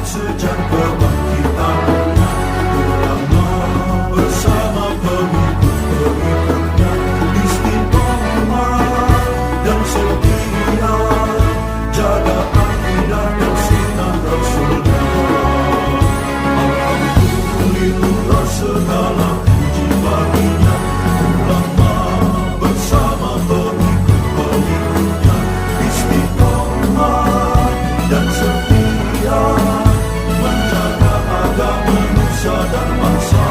sejak kebangkitan ulama bersama pengikut-pengikutnya istiqomah dan setia jaga akidah dan sunnah Rasulullah. Alhamdulillah segala puji baginya ulama bersama pengikut-pengikutnya istiqomah dan setia menjaga agama nusa dan bangsa.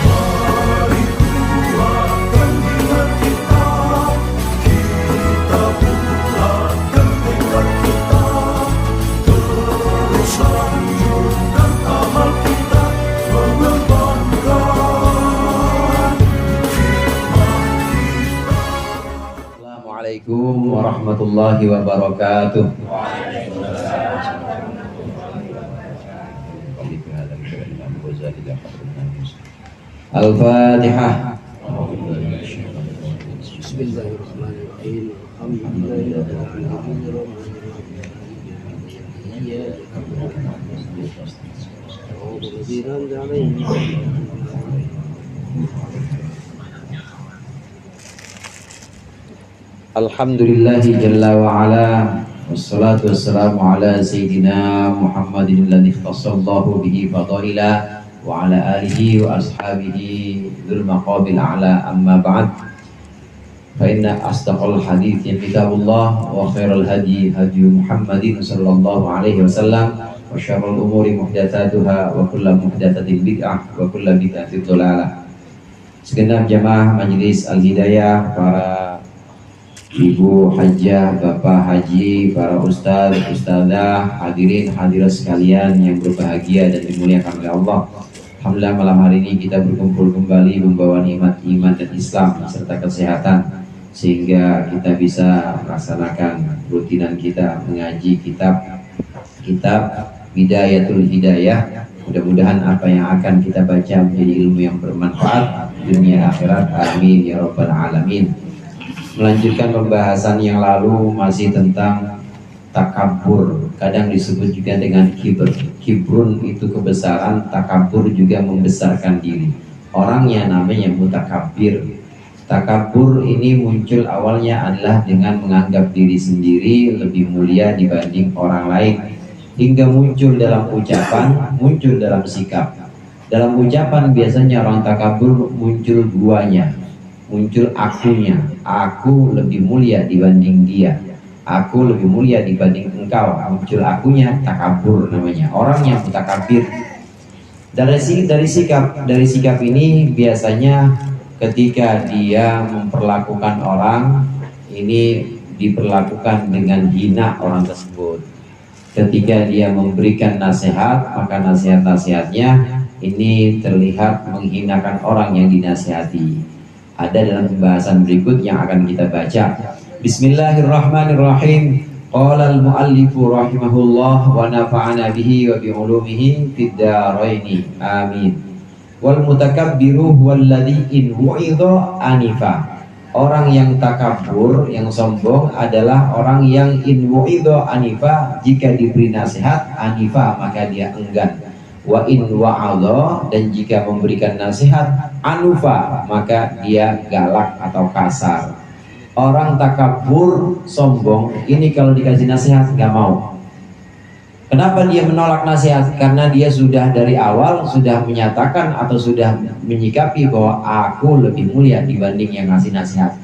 Mari kuatkan niat kita, kita bulatkan tekad kita, terus lanjutkan amal kita, mengembangkan hikmah kita. Assalamualaikum warahmatullahi wabarakatuh. Al-Fatihah. Bismillahirrahmanirrahim. Alhamdulillahirrahmanirrahim. Alhamdulillahi jalla wa ala, wassalatu wassalamu ala sayyidina Muhammadin alladhi ikhtassallahu bihi fadaila wa ala alihi wa ashabihi dzul maqabil a'la, amma ba'd. Fa inna asdaqal hadithi kitabullah wa khairal hadi hadi Muhammadin sallallahu alaihi wasallam wa syarrul umuri muhdatsatuha wa kullu muhdatsatin bid'ah wa kullu bid'atin dhalalah. Segenap jamaah Majelis Al-Hidayah, para Ibu Hajjah, Bapak Haji, para ustaz, ustazah, hadirin hadirat sekalian yang berbahagia dan dimuliakan oleh Allah. Alhamdulillah malam hari ini kita berkumpul kembali membawa nikmat iman dan Islam serta kesehatan, sehingga kita bisa melaksanakan rutinan kita mengaji kitab Bidayatul Hidayah. Mudah-mudahan apa yang akan kita baca menjadi ilmu yang bermanfaat dunia akhirat, amin ya rabbal alamin. Melanjutkan pembahasan yang lalu masih tentang takabur, kadang disebut juga dengan kibr. Kibrun itu kebesaran, takabur juga membesarkan diri. Orangnya namanya mutakabir. Takabur ini muncul awalnya adalah dengan menganggap diri sendiri lebih mulia dibanding orang lain, hingga muncul dalam ucapan, muncul dalam sikap. Dalam ucapan biasanya orang takabur muncul duanya, muncul akunya, aku lebih mulia dibanding dia, aku lebih mulia dibanding engkau, muncul akunya, takabur namanya, orang yang mutakabir. Dari sikap ini biasanya ketika dia memperlakukan orang, ini diperlakukan dengan hina orang tersebut. Ketika dia memberikan nasihat, maka nasihat-nasihatnya ini terlihat menghinakan orang yang dinasihati. Ada dalam pembahasan berikut yang akan kita baca. Bismillahirrahmanirrahim. Qala al-muallifu rahimahullah wa nafa'ana bihi wa bi ulumihi fid dharaini. Amin. Wal mutakabbiru huwallazi in wu'idha anifa. Orang yang takabur, yang sombong adalah orang yang in wu'idha anifa, jika diberi nasihat anifa maka dia enggan. Wa in wa'adha, dan jika memberikan nasihat anufa maka dia galak atau kasar. Orang takabur, sombong, ini kalau dikasih nasihat nggak mau. Kenapa dia menolak nasihat? Karena dia sudah dari awal sudah menyatakan atau sudah menyikapi bahwa aku lebih mulia dibanding yang ngasih nasihat,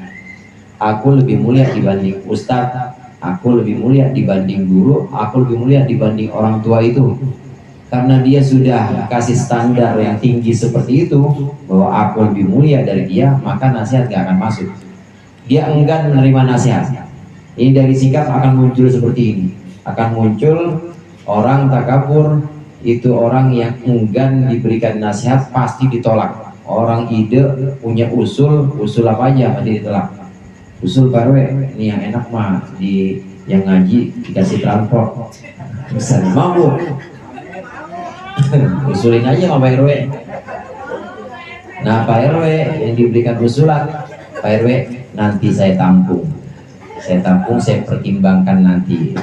aku lebih mulia dibanding ustadz, aku lebih mulia dibanding guru, aku lebih mulia dibanding orang tua itu. Karena dia sudah kasih standar yang tinggi seperti itu, bahwa aku lebih mulia dari dia, maka nasihat gak akan masuk. Dia enggan menerima nasihat. Ini dari sikap akan muncul seperti ini. Akan muncul orang takabur, itu orang yang enggan diberikan nasihat pasti ditolak. Orang ide, punya usul apa aja pasti ditolak. Usul baru ini yang enak mah, di yang ngaji dikasih transport, bisa mampu. Usulin aja sama Pak RW. Nah Pak RW yang diberikan usulan, Pak RW nanti saya tampung, saya pertimbangkan nanti.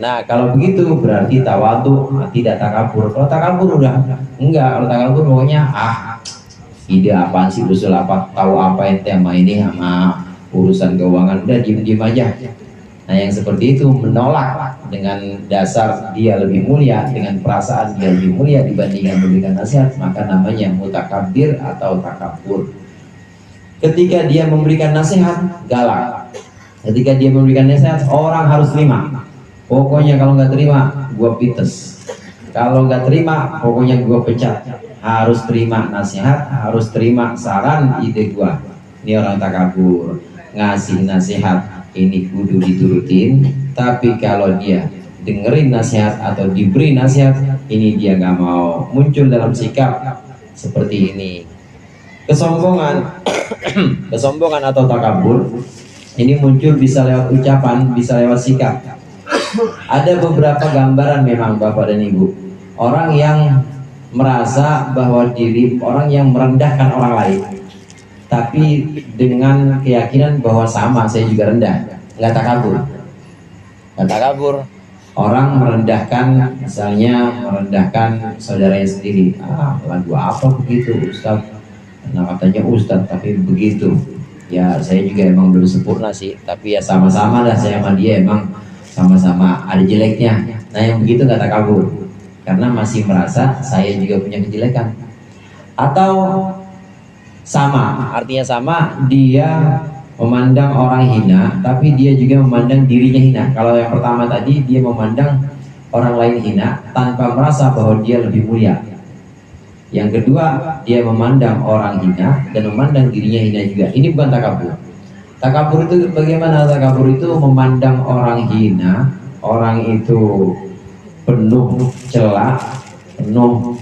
Nah, kalau begitu berarti tawadhu, tidak takabur. Kalau takabur udah enggak, kalau takabur pokoknya ide apaan sih, usul apa, tahu apa ente sama ini sama urusan keuangan, udah diem-diem aja. Nah, yang seperti itu menolak dengan dasar dia lebih mulia, dengan perasaan dia lebih mulia dibandingkan memberikan nasihat, maka namanya mutakabbir atau takabur. Ketika dia memberikan nasihat, galak. Ketika dia memberikan nasihat, orang harus terima. Pokoknya kalau nggak terima, gua pites. Kalau nggak terima, pokoknya gua pecat. Harus terima nasihat, harus terima saran ide gua. Ini orang takabur. Ngasih nasihat ini kudu diturutin, tapi kalau dia dengerin nasihat atau diberi nasihat, ini dia nggak mau. Muncul dalam sikap seperti ini. Kesombongan, kesombongan atau takabur ini muncul bisa lewat ucapan, bisa lewat sikap. Ada beberapa gambaran memang Bapak dan Ibu, orang yang merasa bahwa diri, orang yang merendahkan orang lain, tapi dengan keyakinan bahwa sama, saya juga rendah, nggak takabur. Nggak takabur. Orang merendahkan, misalnya merendahkan saudaranya sendiri. Lagu apa begitu Ustaz? Nah, katanya Ustaz, tapi begitu. Ya saya juga emang belum sempurna sih, tapi ya sama-sama lah, saya sama dia emang sama-sama ada jeleknya. Nah, yang begitu nggak takabur, karena masih merasa saya juga punya kejelekan. Atau sama, artinya sama, dia memandang orang hina, tapi dia juga memandang dirinya hina. Kalau yang pertama tadi, dia memandang orang lain hina tanpa merasa bahwa dia lebih mulia. Yang kedua, dia memandang orang hina dan memandang dirinya hina juga. Ini bukan takabur. Takabur itu bagaimana? Takabur itu memandang orang hina, orang itu penuh celah, penuh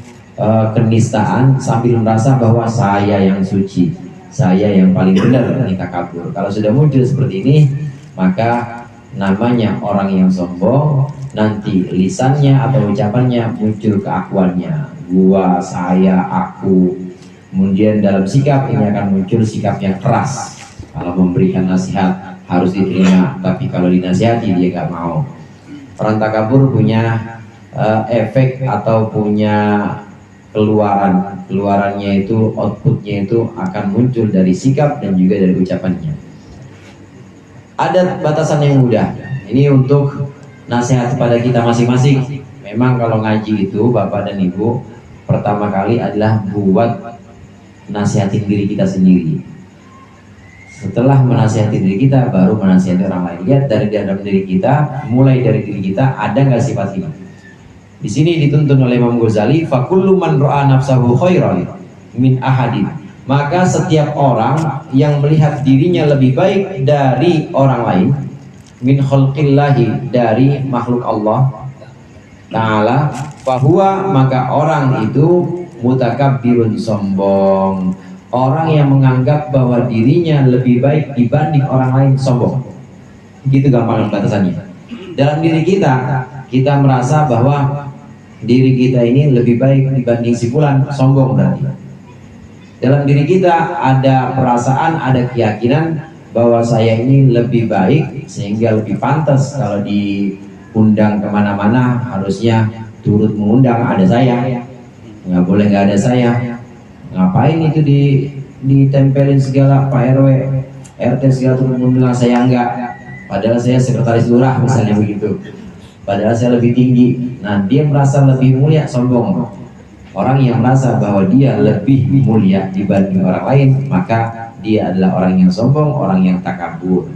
kenistaan, sambil merasa bahwa saya yang suci, saya yang paling benar. Ini takabur. Kalau sudah muncul seperti ini, maka namanya orang yang sombong. Nanti lisannya atau ucapannya muncul keakuannya, gua, saya, aku. Kemudian dalam sikap ini akan muncul sikap yang keras. Kalau memberikan nasihat harus diterima, tapi kalau dinasihati dia nggak mau. Orang takabur punya efek atau punya keluarannya itu, outputnya itu akan muncul dari sikap dan juga dari ucapannya. Ada batasan yang mudah. Ini untuk nasihat kepada kita masing-masing. Memang kalau ngaji itu Bapak dan Ibu, pertama kali adalah buat nasihatin diri kita sendiri. Setelah menasihati diri kita, baru menasihati orang lain. Lihat dari dalam diri kita, mulai dari diri kita, ada nggak sifat ini? Di sini dituntun oleh Imam Ghazali, fakullu man ra'a nafsahu khairan min ahadin. Maka setiap orang yang melihat dirinya lebih baik dari orang lain, min khalqillahi, dari makhluk Allah Ta'ala, fahuwa, maka orang itu mutakabbirun, sombong. Orang yang menganggap bahwa dirinya lebih baik dibanding orang lain, sombong. Begitu gampang batasannya. Dalam diri kita, kita merasa bahwa diri kita ini lebih baik dibanding si fulan, sombong berarti. Dalam diri kita ada perasaan, ada keyakinan bahwa saya ini lebih baik, sehingga lebih pantas kalau diundang kemana-mana harusnya turut mengundang, ada saya. Nggak boleh nggak ada saya. Ngapain itu ditempelin segala Pak RW, RT segala turut mengundang, saya enggak. Padahal saya sekretaris lurah misalnya begitu. Padahal saya lebih tinggi. Nah, dia merasa lebih mulia, sombong. Orang yang merasa bahwa dia lebih mulia dibanding orang lain, maka dia adalah orang yang sombong, orang yang takabur.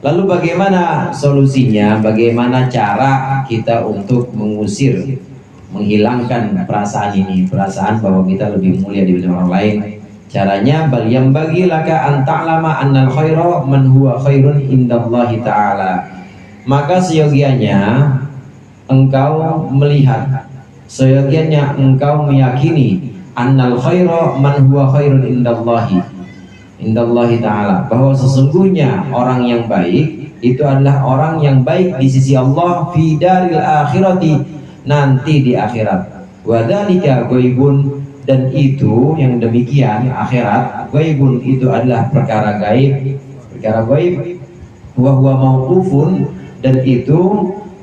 Lalu bagaimana solusinya? Bagaimana cara kita untuk mengusir, menghilangkan perasaan ini, perasaan bahwa kita lebih mulia dibanding orang lain? Caranya, bal yang bagi laka an ta'lama annal khaira man huwa khairun indallahi ta'ala. Maka seyogianya engkau melihat, seyogianya engkau meyakini annal khaira man huwa khairun indallahi ta'ala, bahwa sesungguhnya orang yang baik itu adalah orang yang baik di sisi Allah, fi daril akhirati, nanti di akhirat. Wa dzalika ghaibun, dan itu yang demikian akhirat, ghaibun itu adalah perkara gaib, perkara gaib. Wa huwa mauqufun, dan itu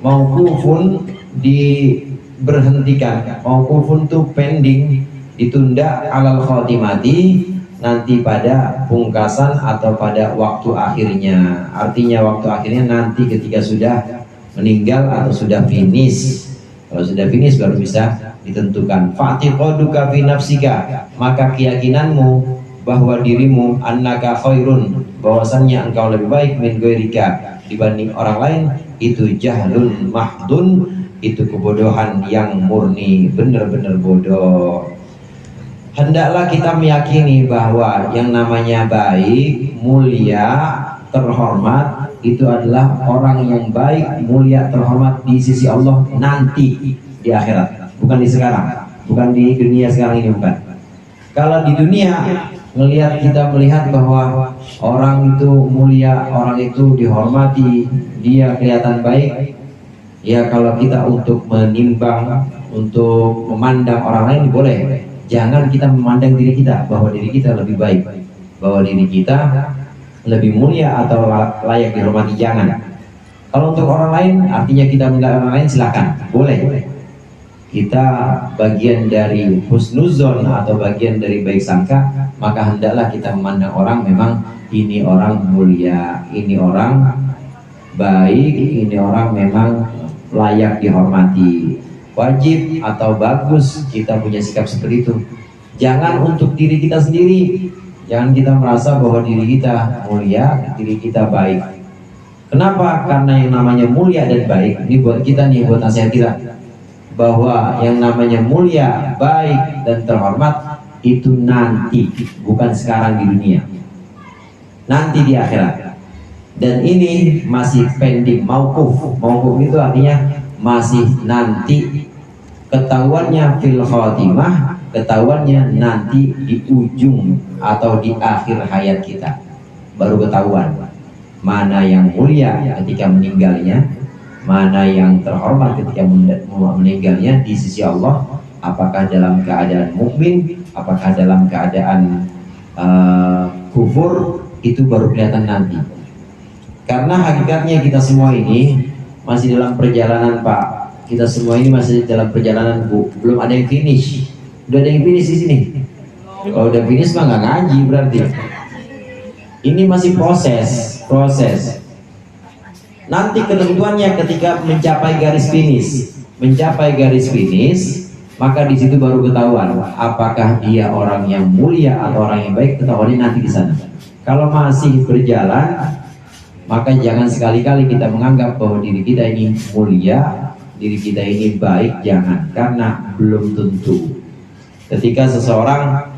Mauqufun diberhentikan, mauqufun tuh pending, ditunda alal khotimati, nanti pada pungkasan atau pada waktu akhirnya. Artinya waktu akhirnya nanti ketika sudah meninggal atau sudah finish. Kalau sudah finish baru bisa ditentukan. Fa'tiqaduka fi nafsika, maka keyakinanmu bahwa dirimu annaka khairun, bahwasannya engkau lebih baik min ghairika, dibanding orang lain, itu jahlun mahdun, itu kebodohan yang murni, benar-benar bodoh. Hendaklah kita meyakini bahwa yang namanya baik, mulia, terhormat itu adalah orang yang baik, mulia, terhormat di sisi Allah nanti di akhirat, bukan di sekarang, bukan di dunia sekarang ini, bukan. Kalau di dunia kita melihat bahwa orang itu mulia, orang itu dihormati, dia kelihatan baik, ya kalau kita untuk menimbang, untuk memandang orang lain boleh. Jangan kita memandang diri kita bahwa diri kita lebih baik, bahwa diri kita lebih mulia atau layak dihormati, jangan. Kalau untuk orang lain, artinya kita menilai orang lain, silakan, boleh. Kita bagian dari husnuzon atau bagian dari baik sangka, maka hendaklah kita memandang orang memang ini orang mulia, ini orang baik, ini orang memang layak dihormati. Wajib atau bagus kita punya sikap seperti itu. Jangan untuk diri kita sendiri, jangan kita merasa bahwa diri kita mulia, diri kita baik. Kenapa? Karena yang namanya mulia dan baik ini buat kita nih, buat nasihat kita, bahwa yang namanya mulia, baik dan terhormat itu nanti, bukan sekarang di dunia, nanti di akhirat. Dan ini masih pending, mauquf. Mauquf itu artinya masih nanti, ketahuannya fil khotimah, ketahuannya nanti di ujung atau di akhir hayat kita baru ketahuan mana yang mulia ketika meninggalnya, mana yang terhormat ketika meninggalnya di sisi Allah, apakah dalam keadaan mukmin, apakah dalam keadaan kufur, itu baru kelihatan nanti. Karena hakikatnya kita semua ini masih dalam perjalanan, Pak. Kita semua ini masih dalam perjalanan, Bu. Belum ada yang finish. Udah ada yang finish di sini. Kalau udah finish mah nggak ngaji berarti. Ini masih proses. Nanti ketentuannya ketika mencapai garis finish, maka di situ baru ketahuan apakah dia orang yang mulia atau orang yang baik. Ketahuannya nanti di sana. Kalau masih berjalan, maka jangan sekali-kali kita menganggap bahwa diri kita ini mulia, diri kita ini baik, jangan, karena belum tentu. Ketika seseorang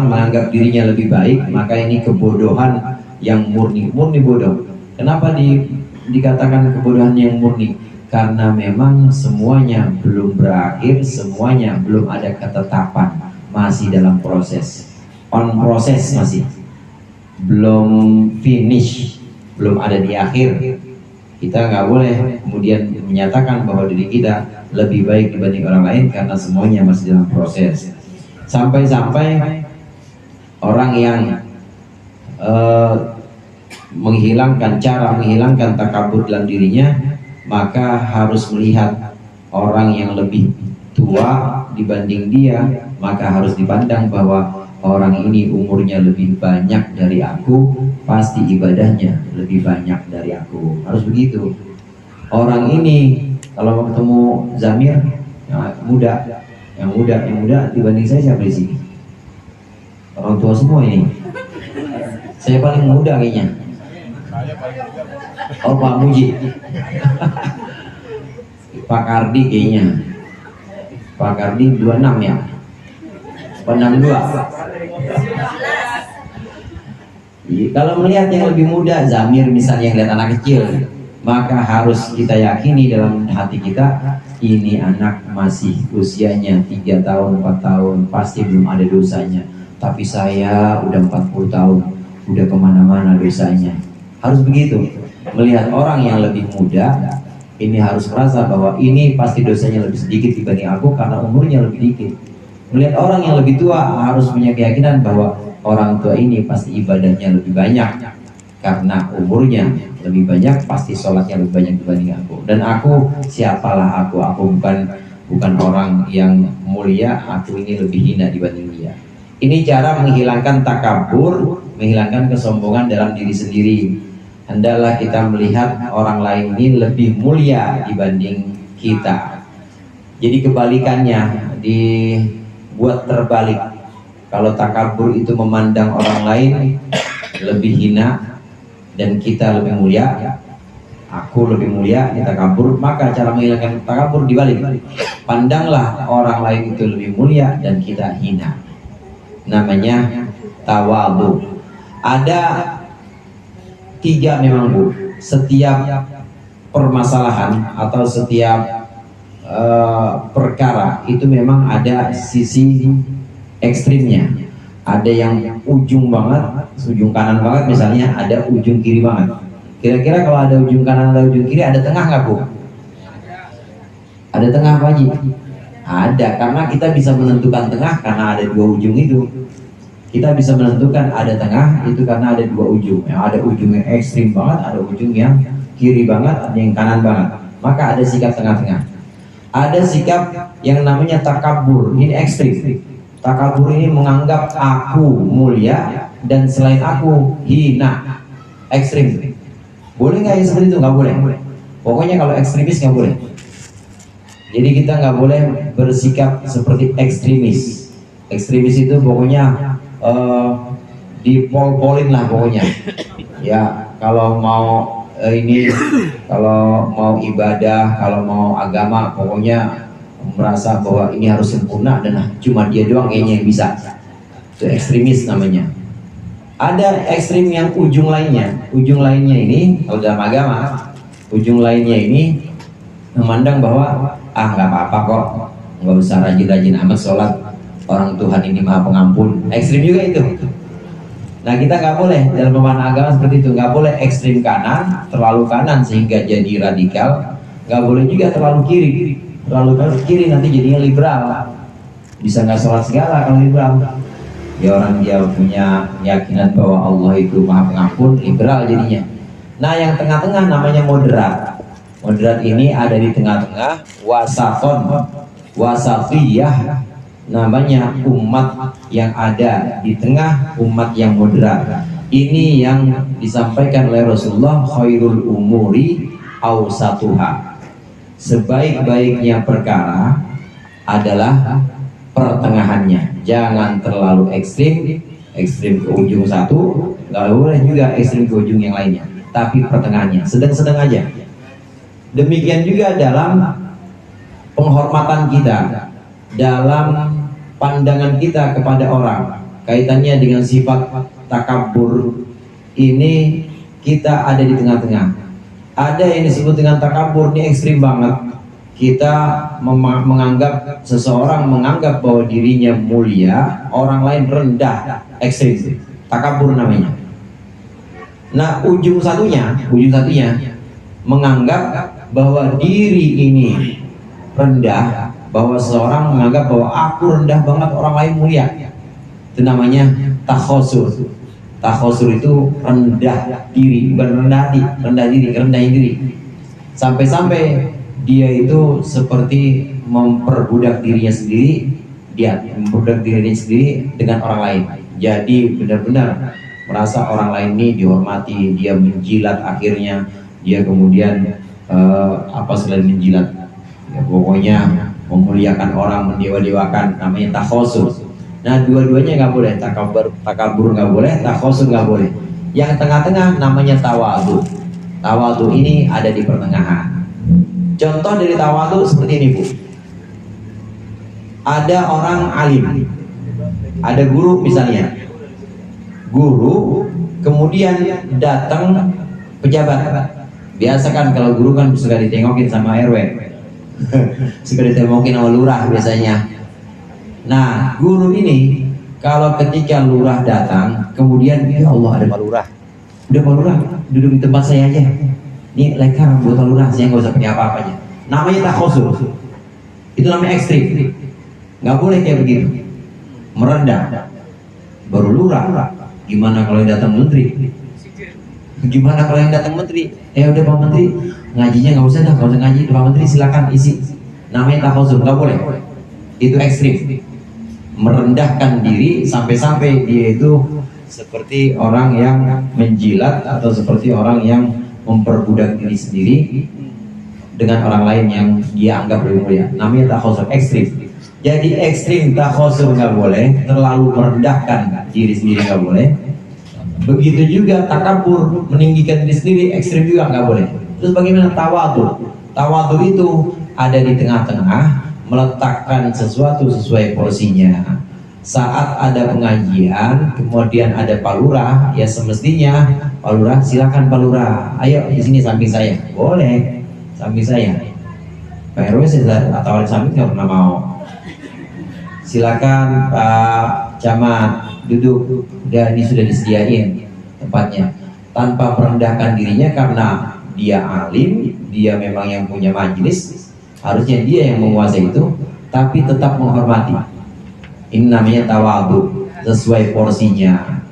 menganggap dirinya lebih baik, maka ini kebodohan yang murni bodoh. Kenapa dikatakan kebodohan yang murni? Karena memang semuanya belum berakhir, semuanya belum ada ketetapan, masih dalam proses, masih belum finish, belum ada di akhir. Kita nggak boleh kemudian menyatakan bahwa diri kita lebih baik dibanding orang lain, karena semuanya masih dalam proses. Sampai-sampai orang yang menghilangkan takabur dalam dirinya, maka harus melihat orang yang lebih tua dibanding dia, maka harus dipandang bahwa orang ini umurnya lebih banyak dari aku, pasti ibadahnya lebih banyak dari aku. Harus begitu. Orang ini kalau mau ketemu Zamir yang muda dibanding saya, siapa di sini? Orang tua semua ini. Saya paling muda kayaknya. Oh, Pak Muji. Pak Kardi kayaknya. Pak Kardi 26 ya. 62. Kalau melihat yang lebih muda, Zamir misalnya, yang lihat anak kecil, maka harus kita yakini dalam hati kita, ini anak masih usianya 3 tahun, 4 tahun, pasti belum ada dosanya. Tapi saya udah 40 tahun, udah kemana-mana dosanya. Harus begitu. Melihat orang yang lebih muda, ini harus merasa bahwa ini pasti dosanya lebih sedikit dibanding aku, karena umurnya lebih dikit. Melihat orang yang lebih tua, harus punya keyakinan bahwa orang tua ini pasti ibadahnya lebih banyak, karena umurnya lebih banyak, pasti sholatnya lebih banyak dibanding aku. Dan aku, siapalah aku? Aku bukan orang yang mulia, aku ini lebih hina dibanding dia. Ini cara menghilangkan takabur, menghilangkan kesombongan dalam diri sendiri. Hendaklah kita melihat orang lain ini lebih mulia dibanding kita. Jadi kebalikannya, dibuat terbalik. Kalau takabur itu memandang orang lain lebih hina dan kita lebih mulia, aku lebih mulia, kita takabur, maka cara menghilangkan takabur dibalik. Pandanglah orang lain itu lebih mulia dan kita hina. Namanya tawadhu. Ada 3 memang Bu. Setiap permasalahan atau setiap perkara itu memang ada sisi ekstrimnya. Ada yang ujung banget, ujung kanan banget misalnya, ada ujung kiri banget. Kira-kira kalau ada ujung kanan ada ujung kiri, ada tengah nggak Bu? Ada tengah apa Haji? Ada, karena kita bisa menentukan tengah karena ada 2 ujung itu. Kita bisa menentukan ada tengah itu karena ada 2 ujung. Yang ada ujung yang ekstrim banget, ada ujung yang kiri banget, ada yang kanan banget. Maka ada sikap tengah-tengah. Ada sikap yang namanya takabur, ini ekstrim. Takabur ini menganggap aku mulia dan selain aku hina. Ekstrim. Boleh nggak yang seperti itu? Nggak boleh. Pokoknya kalau ekstremis nggak boleh. Jadi kita nggak boleh bersikap seperti ekstremis. Ekstremis itu pokoknya dipol-polin lah pokoknya. Ya kalau mau kalau mau ibadah, kalau mau agama, pokoknya merasa bahwa ini harus sempurna dan cuma dia doang kayaknya yang bisa. Itu ekstremis namanya. Ada ekstrim yang ujung lainnya. Ujung lainnya ini kalau dalam agama, ujung lainnya ini memandang bahwa nggak apa-apa kok, nggak usah rajin-rajin amat sholat, orang Tuhan ini maha pengampun. Ekstrim juga itu. Nah kita nggak boleh dalam pemahaman agama seperti itu. Nggak boleh ekstrim kanan, terlalu kanan sehingga jadi radikal. Nggak boleh juga terlalu kiri. Terlalu kiri nanti jadinya liberal. Bisa nggak sholat segala kalau liberal. Ya orang dia punya keyakinan bahwa Allah itu maha pengampun, liberal jadinya. Nah yang tengah-tengah namanya moderat. Moderat ini ada di tengah-tengah, wasaton, wasafiyah. Namanya umat yang ada di tengah, umat yang moderat. Ini yang disampaikan oleh Rasulullah, khairul umuri awsatuha. Sebaik-baiknya perkara adalah pertengahannya. Jangan terlalu ekstrim ke ujung satu, nggak boleh juga ekstrim ke ujung yang lainnya. Tapi pertengahannya, sedang-sedang aja. Demikian juga dalam penghormatan kita, dalam pandangan kita kepada orang, kaitannya dengan sifat takabur ini, kita ada di tengah-tengah. Ada yang disebut dengan takabur, ini ekstrim banget. Kita menganggap, seseorang menganggap bahwa dirinya mulia, orang lain rendah, ekstrim. Takabur namanya. Nah ujung satunya menganggap bahwa diri ini rendah, bahwa seseorang menganggap bahwa aku rendah banget, orang lain mulia. Itu namanya takhosur. Takhosur itu rendah diri, bukan rendah hati, rendahin diri. Sampai-sampai dia itu seperti memperbudak dirinya sendiri, memperbudak dirinya sendiri dengan orang lain. Jadi benar-benar merasa orang lain ini dihormati, dia menjilat akhirnya, dia kemudian selain menjilat, ya pokoknya memuliakan orang, mendewa-dewakan, namanya takhosur. Nah dua-duanya nggak boleh, takabur nggak boleh, takhosur nggak boleh. Yang tengah-tengah namanya tawadhu. Tawadhu ini ada di pertengahan. Contoh dari tawadhu seperti ini Bu. Ada orang alim, ada guru misalnya. Guru kemudian datang pejabat. Biasa kan kalau guru kan suka ditengokin sama RW. Suka ditengokin sama lurah biasanya. Nah guru ini kalau ketika lurah datang, kemudian ya Allah ada Pak Lurah. Udah Pak Lurah duduk di tempat saya aja. Ini lekar buat Pak Lurah, saya nggak usah pakai apa-apanya. Namanya takhosur. Itu namanya ekstrim. Nggak boleh kayak begitu. Merendah. Baru lurah. Gimana kalau yang datang menteri? Gimana kalau yang datang menteri? Udah Pak Menteri, ngajinya nggak usah dah, nggak usah ngaji. Pak Menteri silakan isi. Namanya takhazum, nggak boleh. Itu ekstrim, merendahkan diri sampai-sampai dia itu seperti orang yang menjilat atau seperti orang yang memperbudak diri sendiri dengan orang lain yang dia anggap lebih mulia. Namanya takhazum, ekstrim. Jadi ekstrim takhazum nggak boleh, terlalu merendahkan diri sendiri nggak boleh. Begitu juga takabur, meninggikan diri sendiri, ekstrim juga nggak boleh. Terus bagaimana tawadhu? Tawadhu itu ada di tengah-tengah, meletakkan sesuatu sesuai porsinya. Saat ada pengajian, kemudian ada Pak Lurah, ya semestinya Pak Lurah, silakan Pak Lurah, ayo di sini samping saya. Boleh, samping saya. Pak RW atau samping nggak pernah mau. Silakan Pak Camat duduk, udah ini sudah disediain tempatnya, tanpa merendahkan dirinya karena dia alim, dia memang yang punya majelis, harusnya dia yang menguasai itu, tapi tetap menghormati. Ini namanya tawadhu, sesuai porsinya.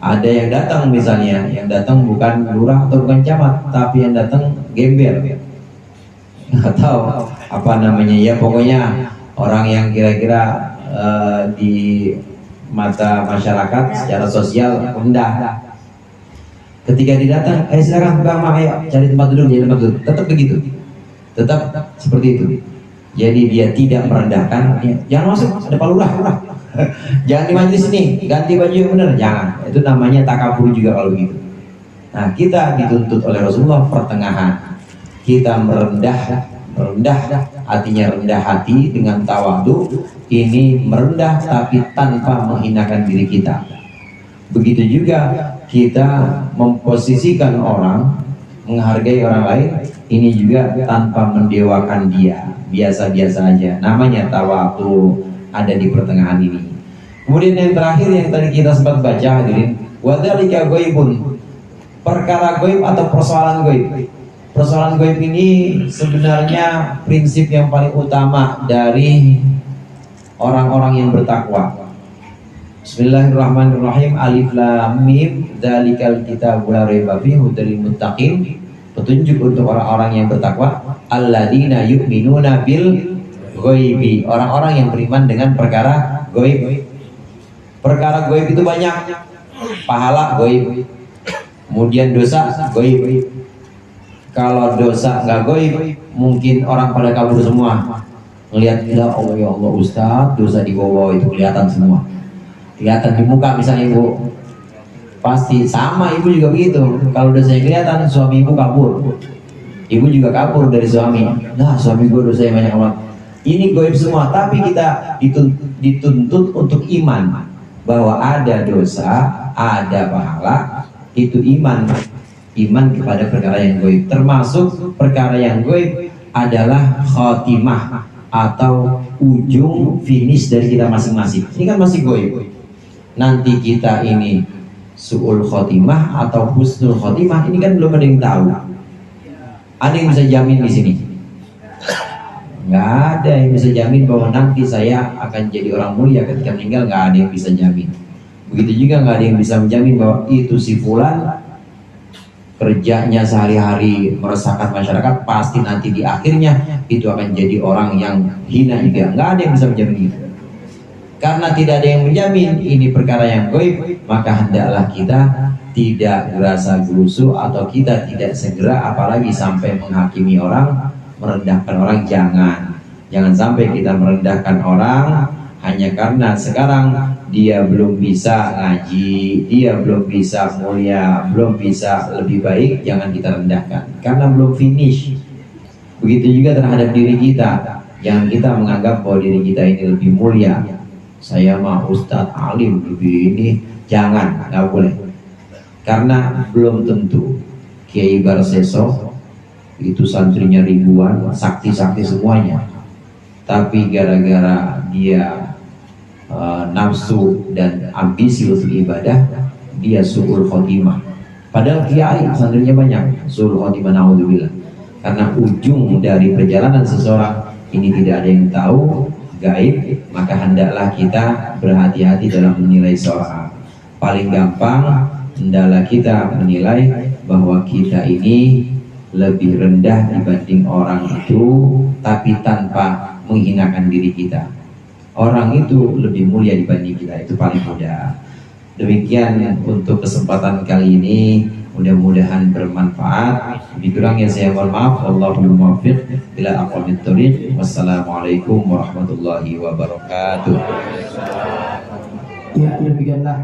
Ada yang datang misalnya, yang datang bukan lurah atau bukan camat, tapi yang datang gembel atau apa namanya, ya pokoknya orang yang kira-kira di mata masyarakat secara sosial rendah. Ketika didatang, silakan Bang, ayo cari tempat duduk, jadi tempat duduk. Tetap begitu, tetap seperti itu. Jadi dia tidak merendahkan. Jangan masuk, ada Pak Lurah. Jangan di majelis ini, ganti baju yang benar, jangan. Itu namanya takabur juga kalau begitu. Nah, kita dituntut oleh Rasulullah pertengahan. Kita merendah, artinya rendah hati dengan tawadhu. Ini merendah tapi tanpa menghinakan diri kita. Begitu juga kita memposisikan orang, menghargai orang lain, ini juga tanpa mendewakan dia, biasa-biasa aja. Namanya tawadhu, ada di pertengahan ini. Kemudian yang terakhir yang tadi kita sempat baca, hadirin, wadzalika ghaibun, perkara gaib atau persoalan gaib. Persoalan gaib ini sebenarnya prinsip yang paling utama dari orang-orang yang bertakwa. Bismillahirrahmanirrahim. Alif lam mim, dzalikal kitabul la raiba fihi hudal lil muttaqin. Petunjuk untuk orang-orang yang bertakwa. Alladzina yu'minuna bil ghaibi. Orang-orang yang beriman dengan perkara gaib. Perkara gaib itu banyak. Pahala gaib. Kemudian dosa gaib. Kalau dosa nggak gaib, mungkin orang pada kabur semua. Ngelihat, ya Allah Ustaz, dosa di bawah itu kelihatan semua. Kelihatan di muka misalnya ibu. Pasti sama ibu juga begitu. Kalau dosanya kelihatan, suami ibu kabur. Ibu juga kabur dari suami. Nah, suami gue dosanya banyak banget. Ini gaib semua, tapi kita dituntut untuk iman bahwa ada dosa, ada pahala, itu iman. Iman kepada perkara yang gaib. Termasuk perkara yang gaib adalah khotimah atau ujung finish dari kita masing-masing. Ini kan masih gaib. Nanti kita ini su'ul khotimah atau husnul khotimah, ini kan belum ada yang tahu. Ada yang bisa jamin di sini? Nggak ada yang bisa jamin bahwa nanti saya akan jadi orang mulia ketika meninggal. Nggak ada yang bisa jamin. Begitu juga nggak ada yang bisa menjamin bahwa itu si fulan kerjanya sehari-hari meresahkan masyarakat, pasti nanti di akhirnya itu akan jadi orang yang hina juga. Nggak ada yang bisa menjamin itu. Karena tidak ada yang menjamin ini perkara yang gaib, maka hendaklah kita tidak gerasa gerusu atau kita tidak segera, apalagi sampai menghakimi orang, merendahkan orang. Jangan sampai kita merendahkan orang hanya karena sekarang dia belum bisa ngaji, dia belum bisa mulia, belum bisa lebih baik. Jangan kita rendahkan karena belum finish. Begitu juga terhadap diri kita. Jangan kita menganggap bahwa diri kita ini lebih mulia. Saya mah Ustadz alim lebih ini. Jangan, nggak boleh. Karena belum tentu. Kiai Barseso itu santrinya ribuan, sakti-sakti semuanya. Tapi gara-gara dia nafsu dan ambisi untuk ibadah, dia su'ul khotimah. Padahal kiai santrinya banyak, su'ul khotimah, naudzubillah. Karena ujung dari perjalanan seseorang ini tidak ada yang tahu, gaib, maka hendaklah kita berhati-hati dalam menilai seorang. Paling gampang hendaklah kita menilai bahwa kita ini lebih rendah dibanding orang itu, tapi tanpa menghinakan diri kita. Orang itu lebih mulia dibanding kita, itu paling mudah. Demikian untuk kesempatan kali ini, mudah-mudahan bermanfaat. Lebih kurangnya saya mohon maaf. Wallahul muwaffiq ila aqwamit thoriq. Wassalamualaikum warahmatullahi wabarakatuh. Ya, demikianlah